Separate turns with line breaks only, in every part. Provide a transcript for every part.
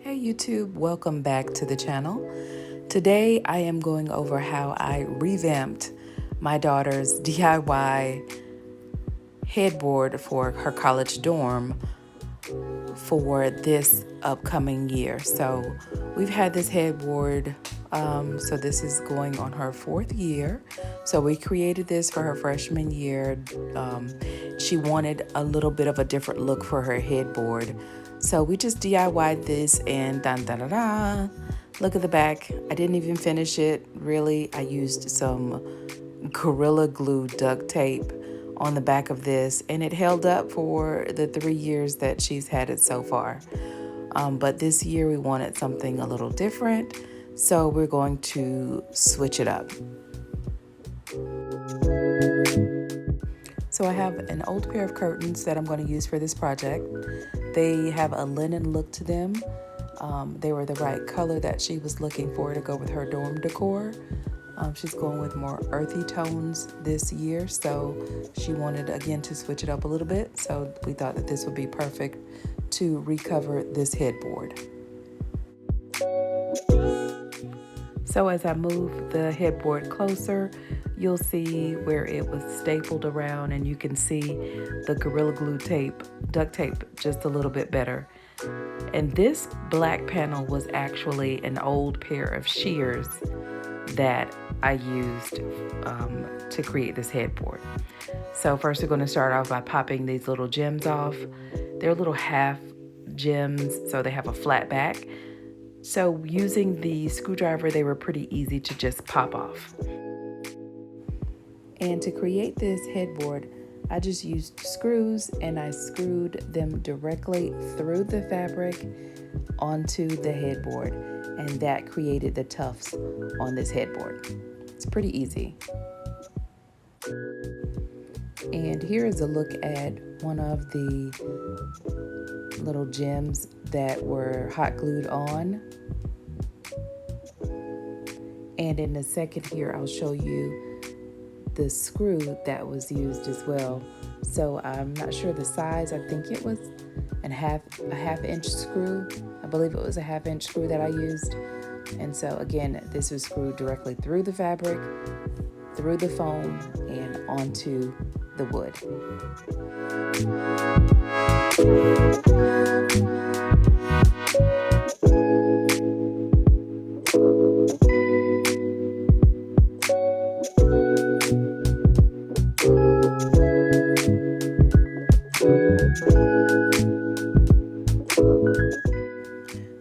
Hey YouTube, welcome back to the channel. Today I am going over how I revamped my daughter's DIY headboard for her college dorm for this upcoming year. So we've had this headboard, so this is going on her 4th year. So we created this for her freshman year. She wanted a little bit of a different look for her headboard. So we just DIY'd this and dun da da da. Look at the back. I didn't even finish it, really. I used some Gorilla Glue duct tape on the back of this, and it held up for the 3 years that she's had it so far. But this year we wanted something a little different, so we're going to switch it up. So I have an old pair of curtains that I'm going to use for this project. They have a linen look to them. They were the right color that she was looking for to go with her dorm decor. She's going with more earthy tones this year, so she wanted again to switch it up a little bit. So we thought that this would be perfect to recover this headboard. So as I move the headboard closer, you'll see where it was stapled around, and you can see the Gorilla Glue duct tape just a little bit better. And this black panel was actually an old pair of shears that I used to create this headboard. So first we're going to start off by popping these little gems off. They're little half gems, so they have a flat back. So using the screwdriver, they were pretty easy to just pop off. And to create this headboard, I just used screws and I screwed them directly through the fabric onto the headboard, and that created the tufts on this headboard. It's pretty easy. And here is a look at one of the little gems that were hot glued on. And in a second here, I'll show you the screw that was used as well. So I'm not sure the size. I think it was a half inch screw. I believe it was a half-inch screw that I used. And so again, this was screwed directly through the fabric, through the foam, and onto the wood.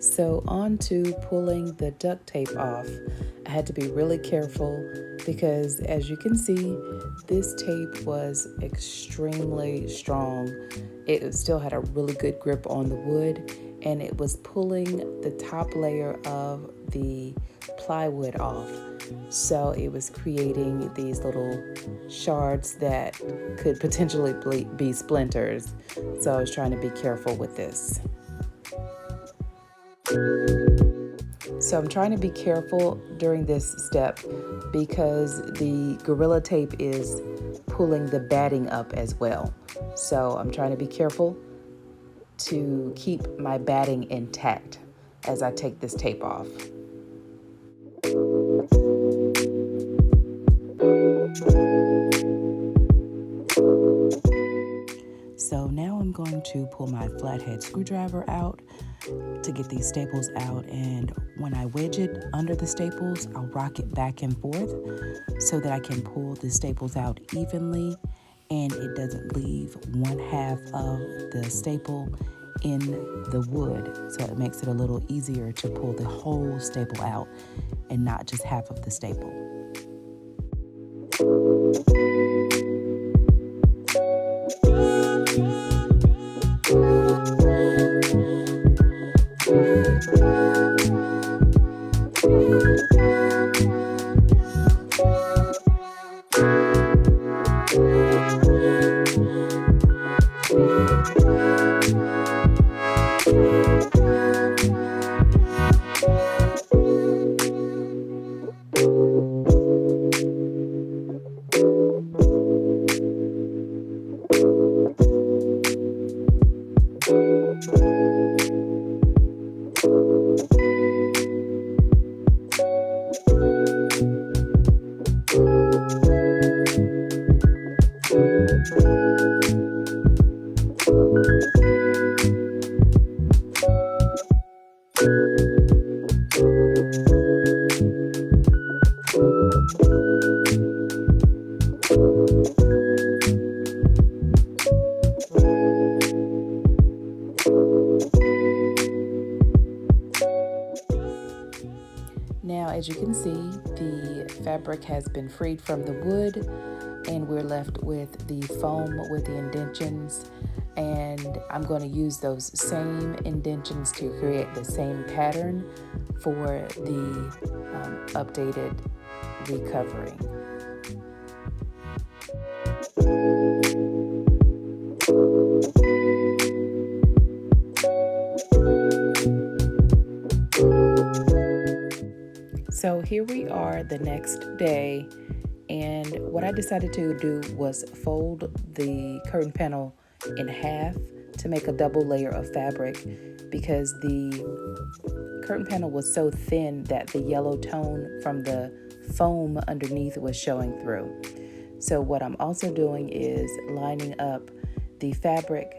So on to pulling the duct tape off. I had to be really careful because, as you can see, this tape was extremely strong. It still had a really good grip on the wood, and it was pulling the top layer of the plywood off. So it was creating these little shards that could potentially be splinters. So I was trying to be careful with this. So I'm trying to be careful during this step because the Gorilla Tape is pulling the batting up as well. So I'm trying to be careful to keep my batting intact as I take this tape off. So now I'm going to pull my flathead screwdriver out to get these staples out, and when I wedge it under the staples, I'll rock it back and forth so that I can pull the staples out evenly and it doesn't leave one half of the staple in the wood. So it makes it a little easier to pull the whole staple out and not just half of the staple. Now, as you can see, the fabric has been freed from the wood, and we're left with the foam with the indentions, and I'm going to use those same indentions to create the same pattern for the updated recovering. So here we are the next day, and what I decided to do was fold the curtain panel in half to make a double layer of fabric, because the curtain panel was so thin that the yellow tone from the foam underneath was showing through. So what I'm also doing is lining up the fabric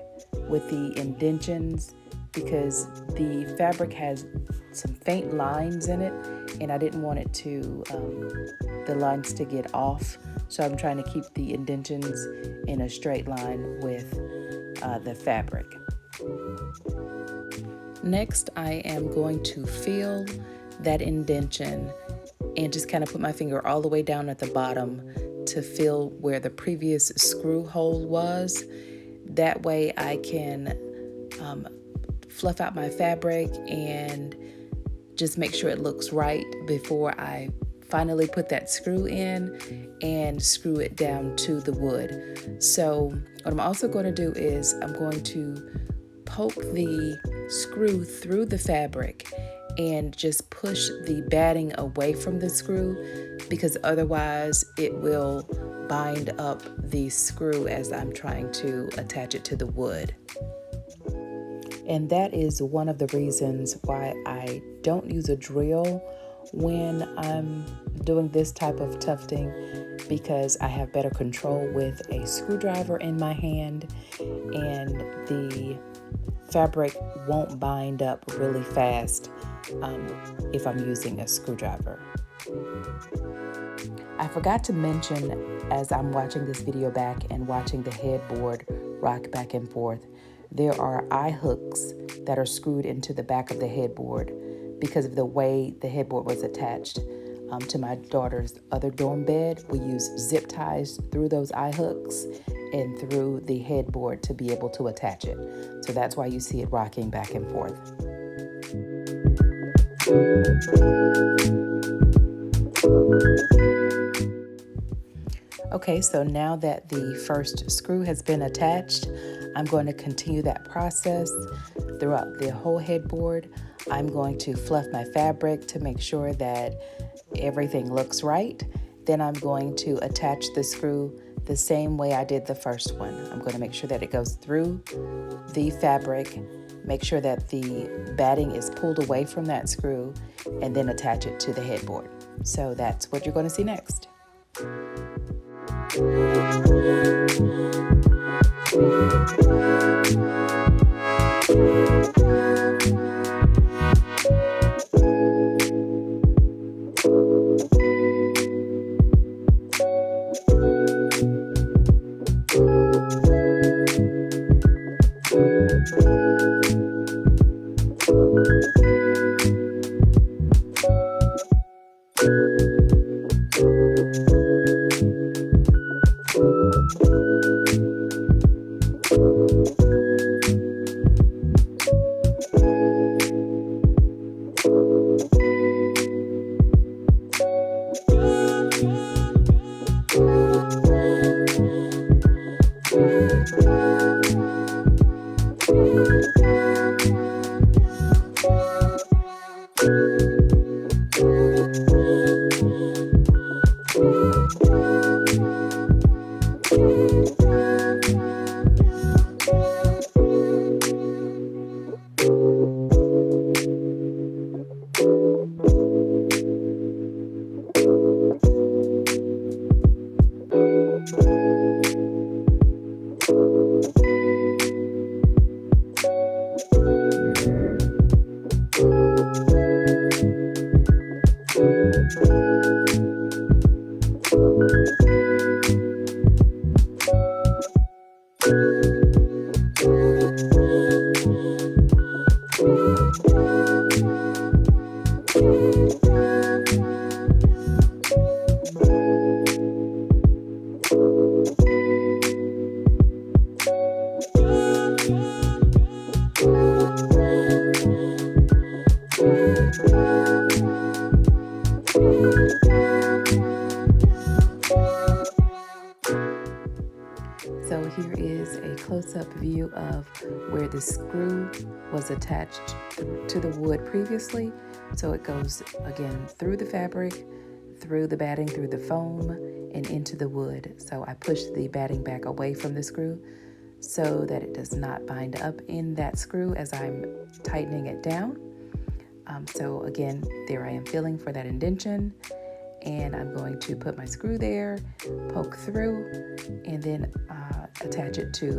with the indentions, because the fabric has some faint lines in it, and I didn't want it to the lines to get off, so I'm trying to keep the indentions in a straight line with the fabric. Next, I am going to fill that indention and just kind of put my finger all the way down at the bottom to fill where the previous screw hole was. That way I can fluff out my fabric and just make sure it looks right before I finally put that screw in and screw it down to the wood. So what I'm also going to do is I'm going to poke the screw through the fabric and just push the batting away from the screw, because otherwise it will bind up the screw as I'm trying to attach it to the wood. And that is one of the reasons why I don't use a drill when I'm doing this type of tufting, because I have better control with a screwdriver in my hand, and the fabric won't bind up really fast if I'm using a screwdriver. I forgot to mention, as I'm watching this video back and watching the headboard rock back and forth, there are eye hooks that are screwed into the back of the headboard because of the way the headboard was attached to my daughter's other dorm bed. We use zip ties through those eye hooks and through the headboard to be able to attach it. So that's why you see it rocking back and forth. Okay, so now that the first screw has been attached, I'm going to continue that process throughout the whole headboard. I'm going to fluff my fabric to make sure that everything looks right. Then I'm going to attach the screw the same way I did the first one. I'm going to make sure that it goes through the fabric, make sure that the batting is pulled away from that screw, and then attach it to the headboard. So that's what you're going to see next. close-up view of where the screw was attached to the wood previously. So it goes again through the fabric, through the batting, through the foam, and into the wood. So I push the batting back away from the screw so that it does not bind up in that screw as I'm tightening it down. So again, there I am feeling for that indentation, and I'm going to put my screw there, poke through, and then attach it to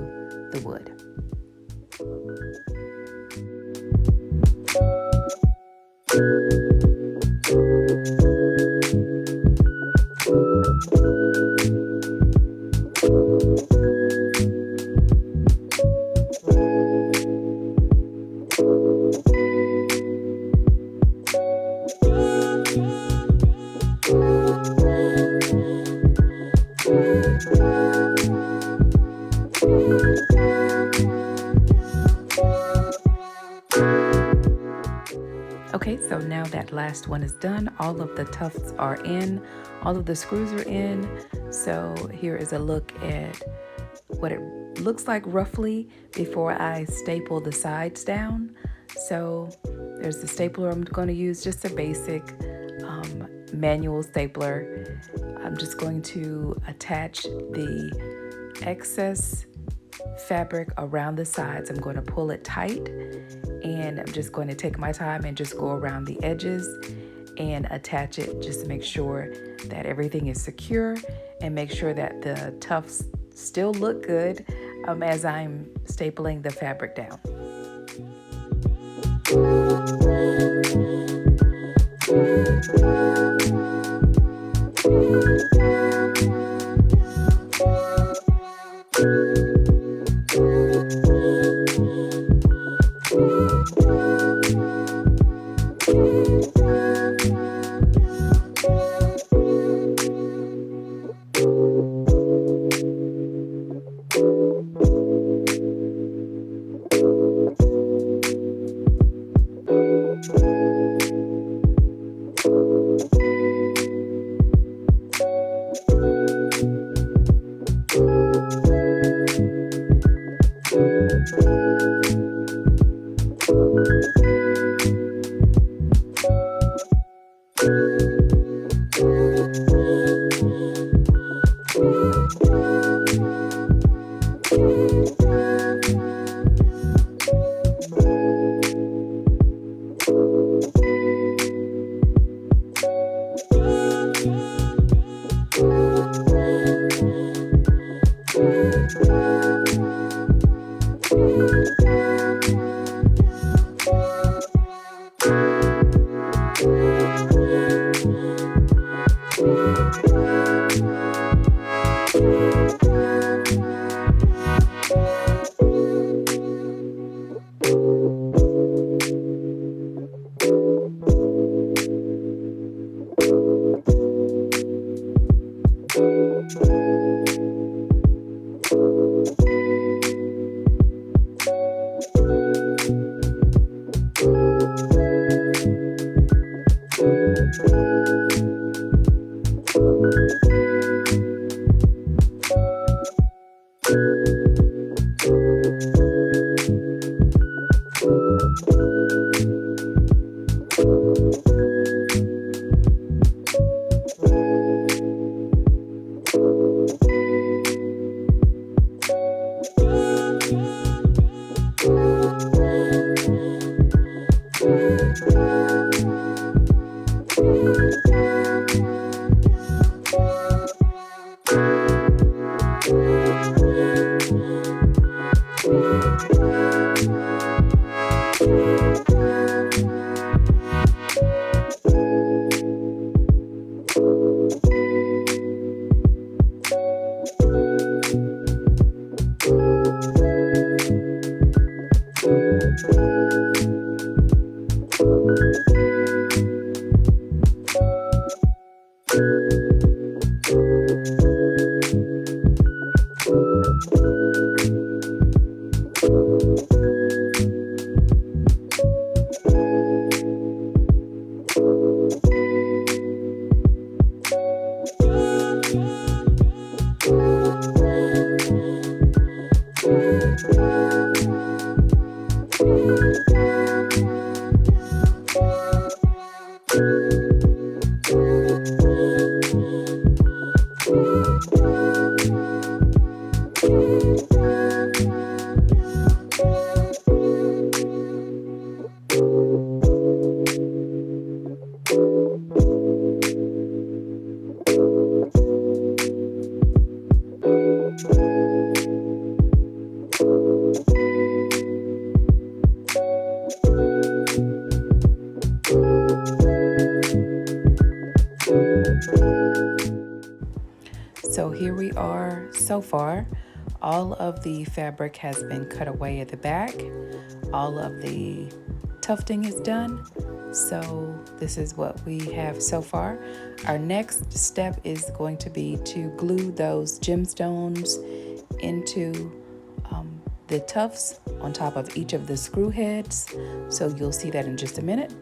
the wood. Okay, so now that last one is done, all of the tufts are in, all of the screws are in. So here is a look at what it looks like roughly before I staple the sides down. So there's the stapler I'm going to use, just a basic manual stapler. I'm just going to attach the excess fabric around the sides. I'm going to pull it tight, and I'm just going to take my time and just go around the edges and attach it just to make sure that everything is secure and make sure that the tufts still look good as I'm stapling the fabric down. here we are so far. All of the fabric has been cut away at the back. All of the tufting is done. So this is what we have so far. Our next step is going to be to glue those gemstones into the tufts on top of each of the screw heads. So you'll see that in just a minute.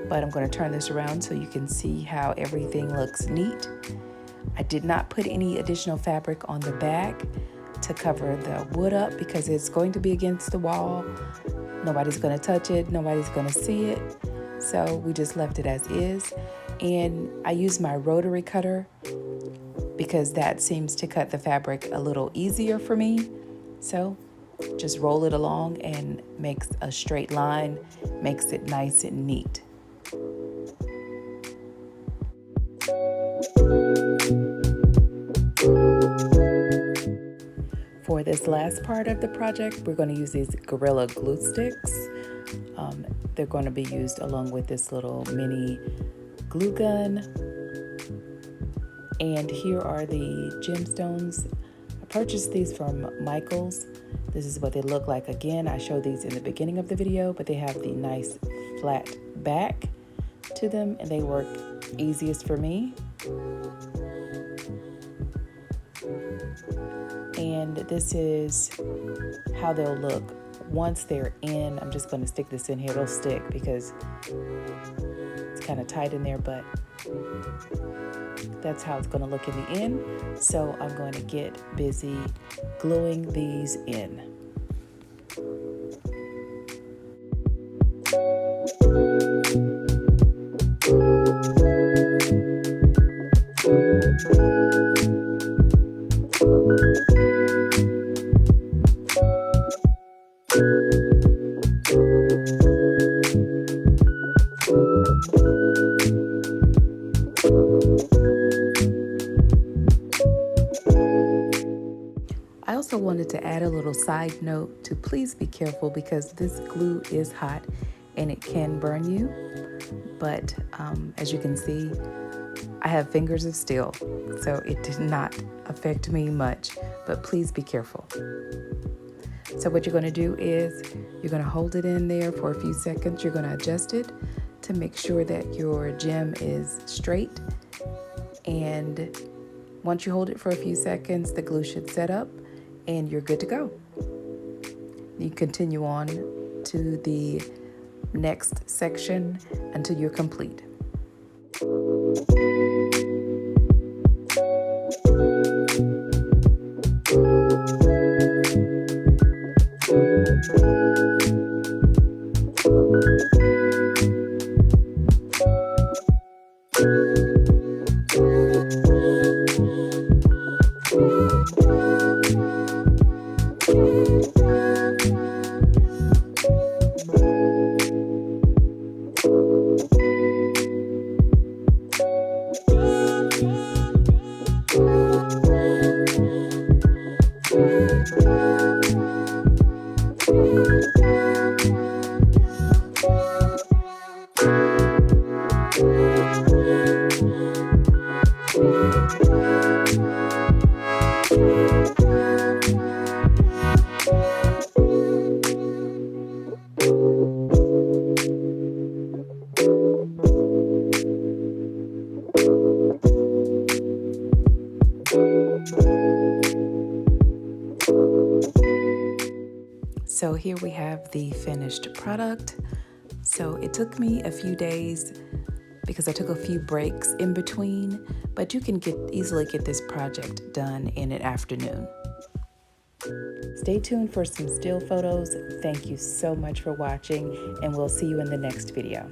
But I'm going to turn this around so you can see how everything looks neat. I did not put any additional fabric on the back to cover the wood up because it's going to be against the wall. Nobody's going to touch it. Nobody's going to see it. So we just left it as is. And I used my rotary cutter because that seems to cut the fabric a little easier for me. So just roll it along and makes a straight line, makes it nice and neat. For this last part of the project, we're going to use these Gorilla glue sticks. They're going to be used along with this little mini glue gun. And here are the gemstones. I purchased these from Michael's. This is what they look like. Again, I showed these in the beginning of the video, but they have the nice flat back to them and they work easiest for me. And this is how they'll look once they're in. I'm just going to stick this in here. It'll stick because it's kind of tight in there, but that's how it's going to look in the end. So I'm going to get busy gluing these in. I also wanted to add a little side note to please be careful because this glue is hot and it can burn you. But as you can see, I have fingers of steel, so it did not affect me much, but please be careful. So what you're going to do is you're going to hold it in there for a few seconds. You're going to adjust it to make sure that your gem is straight. And once you hold it for a few seconds, the glue should set up and you're good to go. You continue on to the next section until you're complete. So here we have the finished product. So it took me a few days because I took a few breaks in between, but you can easily get this project done in an afternoon. Stay tuned for some still photos. Thank you so much for watching, and we'll see you in the next video.